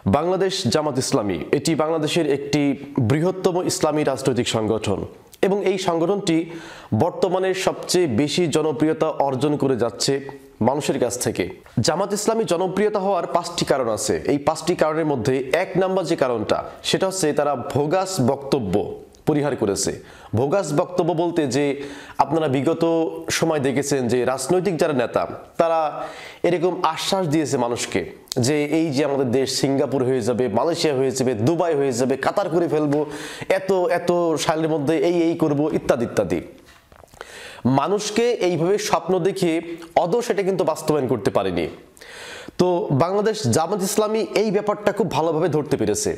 বাংলাদেশ জামাত ইসলামী এটি বাংলাদেশের একটি বৃহত্তম ইসলামী রাজনৈতিক সংগঠন এবং এই সংগঠনটি বর্তমানে সবচেয়ে বেশি জনপ্রিয়তা অর্জন করে যাচ্ছে মানুষের কাছ থেকে। জামাত ইসলামী জনপ্রিয়তা হওয়ার 5টি কারণ আছে। এই 5টি কারণের মধ্যে 1 নম্বর যে কারণটা সেটা হচ্ছে তারা ভোগাস বক্তব্য পরিহার করেছে। ভোগাস বক্তব্য বলতে যে আপনারা বিগত সময় দেখেছেন যে রাজনৈতিক যারা নেতা তারা এরকম আশ্বাস দিয়েছে মানুষকে যে এই যে আমাদের দেশ সিঙ্গাপুর হয়ে যাবে, মালয়েশিয়া হয়ে যাবে, দুবাই হয়ে যাবে, কাতার করে ফেলবো, এত সালের মধ্যে এই করব ইত্যাদি ইত্যাদি। মানুষকে এইভাবে স্বপ্ন দেখিয়ে অদৌ সেটা কিন্তু বাস্তবায়ন করতে পারেনি। তো বাংলাদেশ জামাত ইসলামী এই ব্যাপারটা খুব ভালোভাবে ধরতে পেরেছে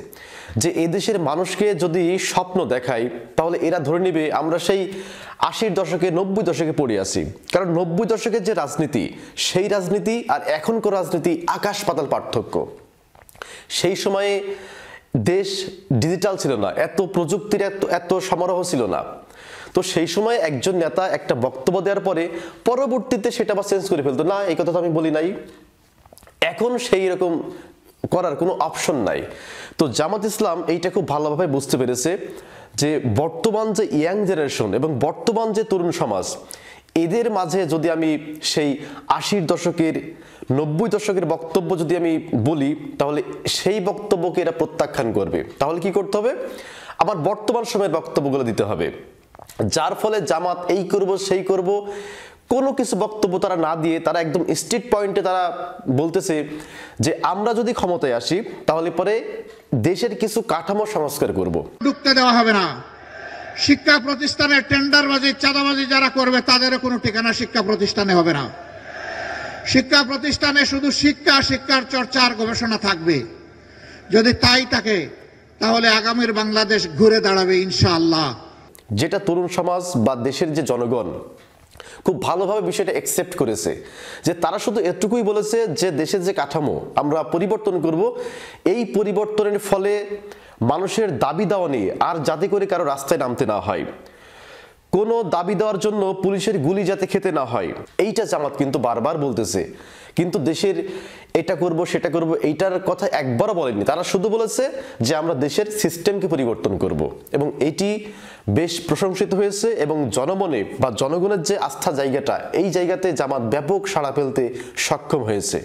যে এদেশের মানুষকে যদি স্বপ্ন দেখায় তাহলে এরা ধরে নেবে আমরা সেই 80-র দশকে 90 দশকে পড়ে আছি। কারণ 90 দশকের যে রাজনীতি সেই রাজনীতি আর এখনকার রাজনীতি আকাশ পাতাল পার্থক্য। সেই সময়ে দেশ ডিজিটাল ছিল না, এত প্রযুক্তির এত সমারোহ ছিল না। তো সেই সময় একজন নেতা একটা বক্তব্য দেওয়ার পরে পরবর্তীতে সেটা আবার চেঞ্জ করে ফেলতো, না এই কথা তো আমি বলি নাই। এখন সেই রকম করার কোনো অপশন নাই। তো জামাত ইসলাম এইটা খুব ভালোভাবে বুঝতে পেরেছে যে বর্তমান যে ইয়াং জেনারেশন এবং বর্তমান যে তরুণ সমাজ এদের মাঝে যদি আমি সেই 80-র দশকের 90 দশকের বক্তব্য যদি আমি বলি তাহলে সেই বক্তব্যকে এরা প্রত্যাখ্যান করবে। তাহলে কি করতে হবে? আমার বর্তমান সময়ের বক্তব্যগুলো দিতে হবে, যার ফলে জামাত এই করব সেই করব কোনো কিছু বক্তব্য তারা না দিয়ে তারা একদম স্ট্রিট পয়েন্টে তারা বলতেছে যে আমরা যদি ক্ষমতায় আসি তাহলে পরে দেশের কিছু কাঠামো সংস্কার করব। ঢুকতে দেওয়া হবে না। শিক্ষা প্রতিষ্ঠানের টেন্ডারবাজি চাঁদাবাজি যারা করবে তাদেরও কোনো ঠিকানা শিক্ষা প্রতিষ্ঠানে হবে না। শিক্ষা প্রতিষ্ঠানে শুধু শিক্ষার চর্চা আর গবেষণা থাকবে। যদি তাই থাকে তাহলে আগামীর বাংলাদেশ ঘুরে দাঁড়াবে ইনশাআল্লাহ। যেটা তরুণ সমাজ বা দেশের যে জনগণ খুব ভালোভাবে বিষয়টা অ্যাকসেপ্ট করেছে যে তারা শুধু এটুকুই বলেছে যে দেশের যে কাঠামো আমরা পরিবর্তন করব, এই পরিবর্তনের ফলে মানুষের দাবি দেওয়া নিয়ে আর যাতে করে কারো রাস্তায় নামতে না হয়, কোনো দাবি দেওয়ার জন্য পুলিশের গুলি যাতে খেতে না হয়, এইটা জামাত কিন্তু বারবার বলতেছে। কিন্তু দেশের এটা করব সেটা করব এইটার কথা একবারও বলেনি। তারা শুধু বলেছে যে আমরা দেশের সিস্টেমকে পরিবর্তন করব এবং এটি বেশ প্রশংসিত হয়েছে এবং জনমনে বা জনগণের যে আস্থা জায়গাটা এই জায়গাতে জামাত ব্যাপক সাড়া ফেলতে সক্ষম হয়েছে।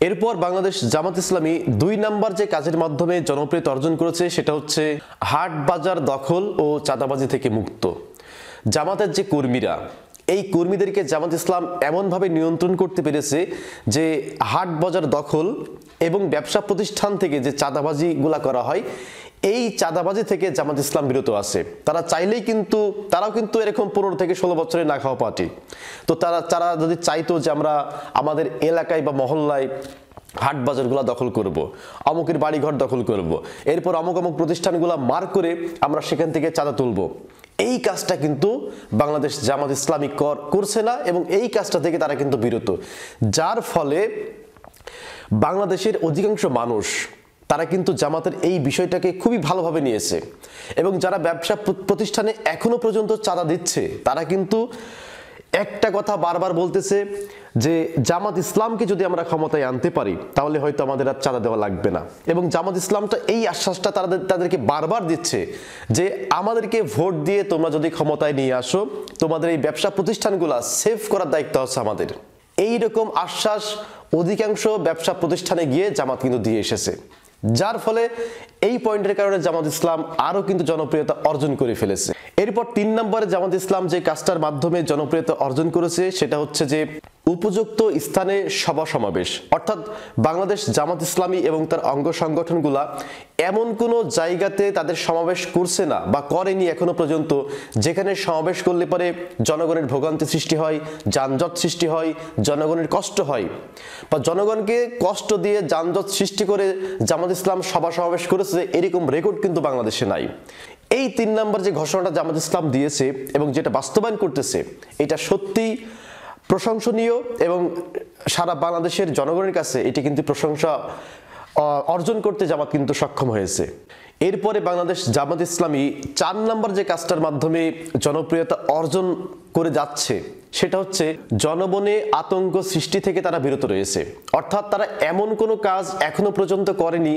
এরপর বাংলাদেশ জামাত ইসলামী 2 নাম্বার যে কাজের মাধ্যমে জনপ্রিয়তা অর্জন করেছে সেটা হচ্ছে হাট বাজার দখল ও চাঁদাবাজি থেকে মুক্ত। জামাতের যে কর্মীরা এই কর্মীদেরকে জামাত ইসলাম এমনভাবে নিয়ন্ত্রণ করতে পেরেছে যে হাট বাজার দখল এবং ব্যবসা প্রতিষ্ঠান থেকে যে চাঁদাবাজিগুলা করা হয় এই চাঁদাবাজি থেকে জামাত ইসলাম বিরত আছে। তারা চাইলেই কিন্তু তারাও কিন্তু এরকম 15 থেকে 16 বছরের না খাওয়া পার্টি। তো তারা যদি চাইতো যে আমরা আমাদের এলাকায় বা মহল্লায় হাট বাজারগুলা দখল করব, অমুকের বাড়িঘর দখল করব, এরপর অমুক প্রতিষ্ঠানগুলা মার করে আমরা সেখান থেকে চাঁদা তুলব, এই কাজটা কিন্তু বাংলাদেশ জামাত ইসলামী করছে না এবং এই কাজটা থেকে তারা কিন্তু বিরত। যার ফলে বাংলাদেশের অধিকাংশ মানুষ তারা কিন্তু জামাতের এই বিষয়টাকে খুবই ভালোভাবে নিয়েছে এবং যারা ব্যবসা প্রতিষ্ঠানে এখনো পর্যন্ত চাঁদা দিচ্ছে তারা কিন্তু একটা কথা বারবার বলতেছে যে জামাত ইসলামকে যদি আমরা ক্ষমতায় আনতে পারি তাহলে হয়তো আমাদের আর চাঁদা দেওয়া লাগবে না। এবং জামাত ইসলামটা এই আশ্বাসটা তাদেরকে বারবার দিচ্ছে যে আমাদেরকে ভোট দিয়ে তোমরা যদি ক্ষমতায় নিয়ে আসো তোমাদের এই ব্যবসা প্রতিষ্ঠানগুলো সেভ করার দায়িত্ব হচ্ছে আমাদের। এই রকম আশ্বাস অধিকাংশ ব্যবসা প্রতিষ্ঠানে গিয়ে জামাত কিন্তু দিয়ে এসেছে, যার ফলে এই পয়েন্টের কারণে জামাত ইসলাম আরো কিন্তু জনপ্রিয়তা অর্জন করে ফেলেছে। এরপর 3 নম্বরে জামাত ইসলাম যে কাজটার মাধ্যমে জনপ্রিয়তা অর্জন করেছে সেটা হচ্ছে যে উপযুক্ত স্থানে সভা সমাবেশ। অর্থাৎ বাংলাদেশ জামাত ইসলামী এবং তার অঙ্গ সংগঠনগুলা এমন কোনো জায়গাতে তাদের সমাবেশ করছে না বা করেনি এখনো পর্যন্ত যেখানে সমাবেশ করলে পরে জনগণের ভোগান্তি সৃষ্টি হয়, যানজট সৃষ্টি হয়, জনগণের কষ্ট হয় বা জনগণকে কষ্ট দিয়ে যানজট সৃষ্টি করে জামাত ইসলাম সভা সমাবেশ করেছে এরকম রেকর্ড কিন্তু বাংলাদেশে নাই। এই 3 নম্বর যে ঘোষণাটা জামাত ইসলাম দিয়েছে এবং যেটা বাস্তবায়ন করতেছে এটা সত্যি প্রশংসনীয় এবং সারা বাংলাদেশের জনগণের কাছে এটি কিন্তু প্রশংসা অর্জন করতে জামাত কিন্তু সক্ষম হয়েছে। এরপরে বাংলাদেশ জামাত ইসলামী 4 নম্বর যে কাজটার মাধ্যমে জনপ্রিয়তা অর্জন করে যাচ্ছে সেটা হচ্ছে জনমনে আতঙ্ক সৃষ্টি থেকে তারা বিরত রয়েছে। অর্থাৎ তারা এমন কোনো কাজ এখনো পর্যন্ত করেনি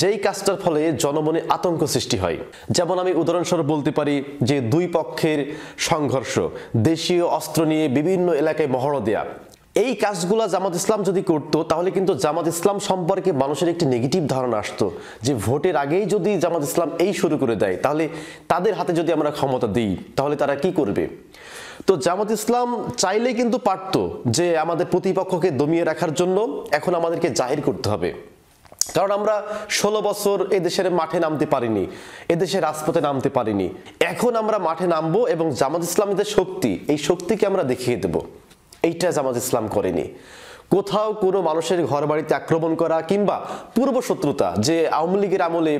যেই কাজটার ফলে জনমনে আতঙ্ক সৃষ্টি হয়। যেমন আমি উদাহরণস্বরূপ বলতে পারি যে দুই পক্ষের সংঘর্ষ, দেশীয় অস্ত্র নিয়ে বিভিন্ন এলাকায় মহড়া দেয়া, এই কাজগুলা জামাত ইসলাম যদি করতো তাহলে কিন্তু জামাত ইসলাম সম্পর্কে মানুষের একটি নেগেটিভ ধারণা আসতো যে ভোটের আগেই যদি জামাত ইসলাম এই শুরু করে দেয় তাহলে তাদের হাতে যদি আমরা ক্ষমতা দিই তাহলে তারা কি করবে। তো জামাত ইসলাম চাইলে কিন্তু পারতো যে আমাদের প্রতিপক্ষকে দমিয়ে রাখার জন্য এখন আমাদেরকে জাহির করতে হবে, কারণ আমরা 16 বছর এদেশের মাঠে নামতে পারিনি, এদেশের রাজপথে নামতে পারিনি। এখন আমরা মাঠে নামবো এবং জামাত ইসলামীদের শক্তি, এই শক্তিকে আমরা দেখিয়ে দেব। এইটা জামাত ইসলাম করেনি। কোথাও কোনো মানুষের ঘর বাড়িতে আক্রমণ করা কিংবা পূর্ব শত্রুতা, যে আওয়ামী লীগের আমলে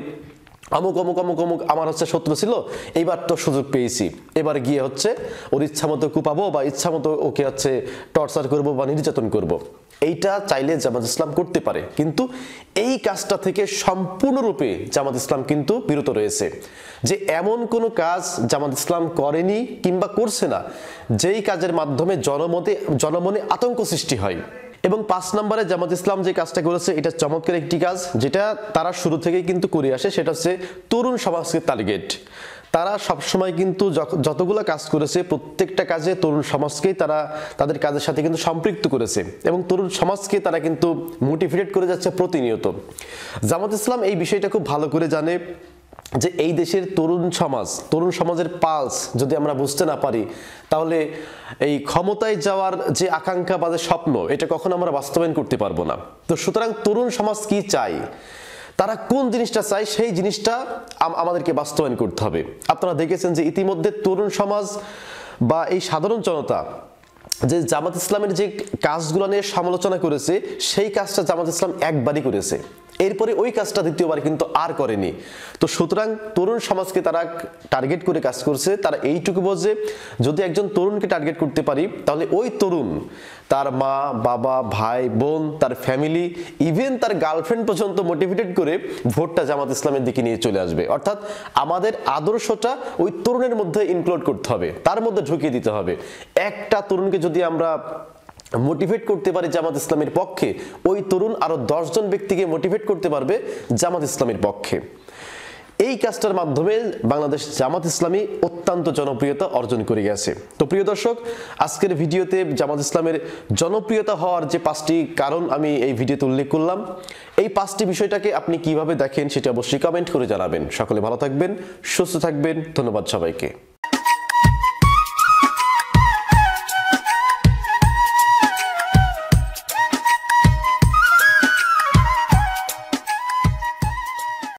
অমুক অমুক অমুক অমুক আমার হচ্ছে শত্রু ছিল, এইবার তো সুযোগ পেয়েছি, এবার গিয়ে হচ্ছে ওর ইচ্ছা মতো কুপাবো বা ইচ্ছা মতো ওকে হচ্ছে টর্চার করবো বা নির্যাতন করব। এইটা চাইলে জামাত ইসলাম করতে পারে, কিন্তু এই কাজটা থেকে সম্পূর্ণরূপে জামাত ইসলাম কিন্তু বিরত রয়েছে। যে এমন কোনো কাজ জামাত ইসলাম করেনি কিংবা করছে না যেই কাজের মাধ্যমে জনমনে আতঙ্ক সৃষ্টি হয়। এবং 5 নম্বরে জামাত ইসলাম যে কাজটা করেছে এটা চমৎকার একটি কাজ, যেটা তারা শুরু থেকেই কিন্তু করে আসে, সেটা হচ্ছে তরুণ সমাজকে টার্গেট। তারা সবসময় কিন্তু যতগুলো কাজ করেছে প্রত্যেকটা কাজে তরুণ সমাজকেই তারা তাদের কাজের সাথে কিন্তু সম্পৃক্ত করেছে এবং তরুণ সমাজকে তারা কিন্তু মোটিভেট করে যাচ্ছে প্রতিনিয়ত। জামাত ইসলাম এই বিষয়টা খুব ভালো করে জানে যে এই দেশের তরুণ সমাজের পালস যদি আমরা বুঝতে না পারি তাহলে এই ক্ষমতায় যাওয়ার যে আকাঙ্ক্ষা বা যে স্বপ্ন এটা কখনো আমরা বাস্তবায়ন করতে পারবো না। তো সুতরাং তরুণ সমাজ কি চায়, তারা কোন জিনিসটা চায় সেই জিনিসটা আমাদেরকে বাস্তবায়ন করতে হবে। আপনারা দেখেছেন যে ইতিমধ্যে তরুণ সমাজ বা এই সাধারণ জনতা যে জামাত ইসলামের যে কাজগুলো নিয়ে সমালোচনা করেছে সেই কাজটা জামাত ইসলাম একবারই করেছে, এরপরে ওই কাজটা দ্বিতীয়বার কিন্তু আর করেনি। তো সুতরাং তরুণ সমাজকে তারা টার্গেট করে কাজ করছে। তারা এইটুকু বোঝে যদি একজন তরুণকে টার্গেট করতে পারি তাহলে ওই তরুণ তার মা বাবা ভাই বোন তার ফ্যামিলি ইভেন তার গার্লফ্রেন্ড পর্যন্ত মোটিভেটেড করে ভোটটা জামাত ইসলামের দিকে নিয়ে চলে আসবে। অর্থাৎ আমাদের আদর্শটা ওই তরুণের মধ্যে ইনক্লুড করতে হবে, তার মধ্যে ঢুকিয়ে দিতে হবে। একটা তরুণকে যদি আমরা মোটিভেট করতে পারি জামাত ইসলামের পক্ষে, ওই তরুণ আরো 10 জন ব্যক্তিকে মোটিভেট করতে পারবে জামাত ইসলামের পক্ষে। এই কাজটার মাধ্যমে বাংলাদেশ জামাত ইসলামী অত্যন্ত জনপ্রিয়তা অর্জন করে গেছে। তো প্রিয় দর্শক, আজকের ভিডিওতে জামাত ইসলামের জনপ্রিয়তা হওয়ার যে 5টি কারণ আমি এই ভিডিওতে উল্লেখ করলাম, এই 5টি বিষয়টাকে আপনি কিভাবে দেখেন সেটা অবশ্যই কমেন্ট করে জানাবেন। সকলে ভালো থাকবেন, সুস্থ থাকবেন। ধন্যবাদ সবাইকে।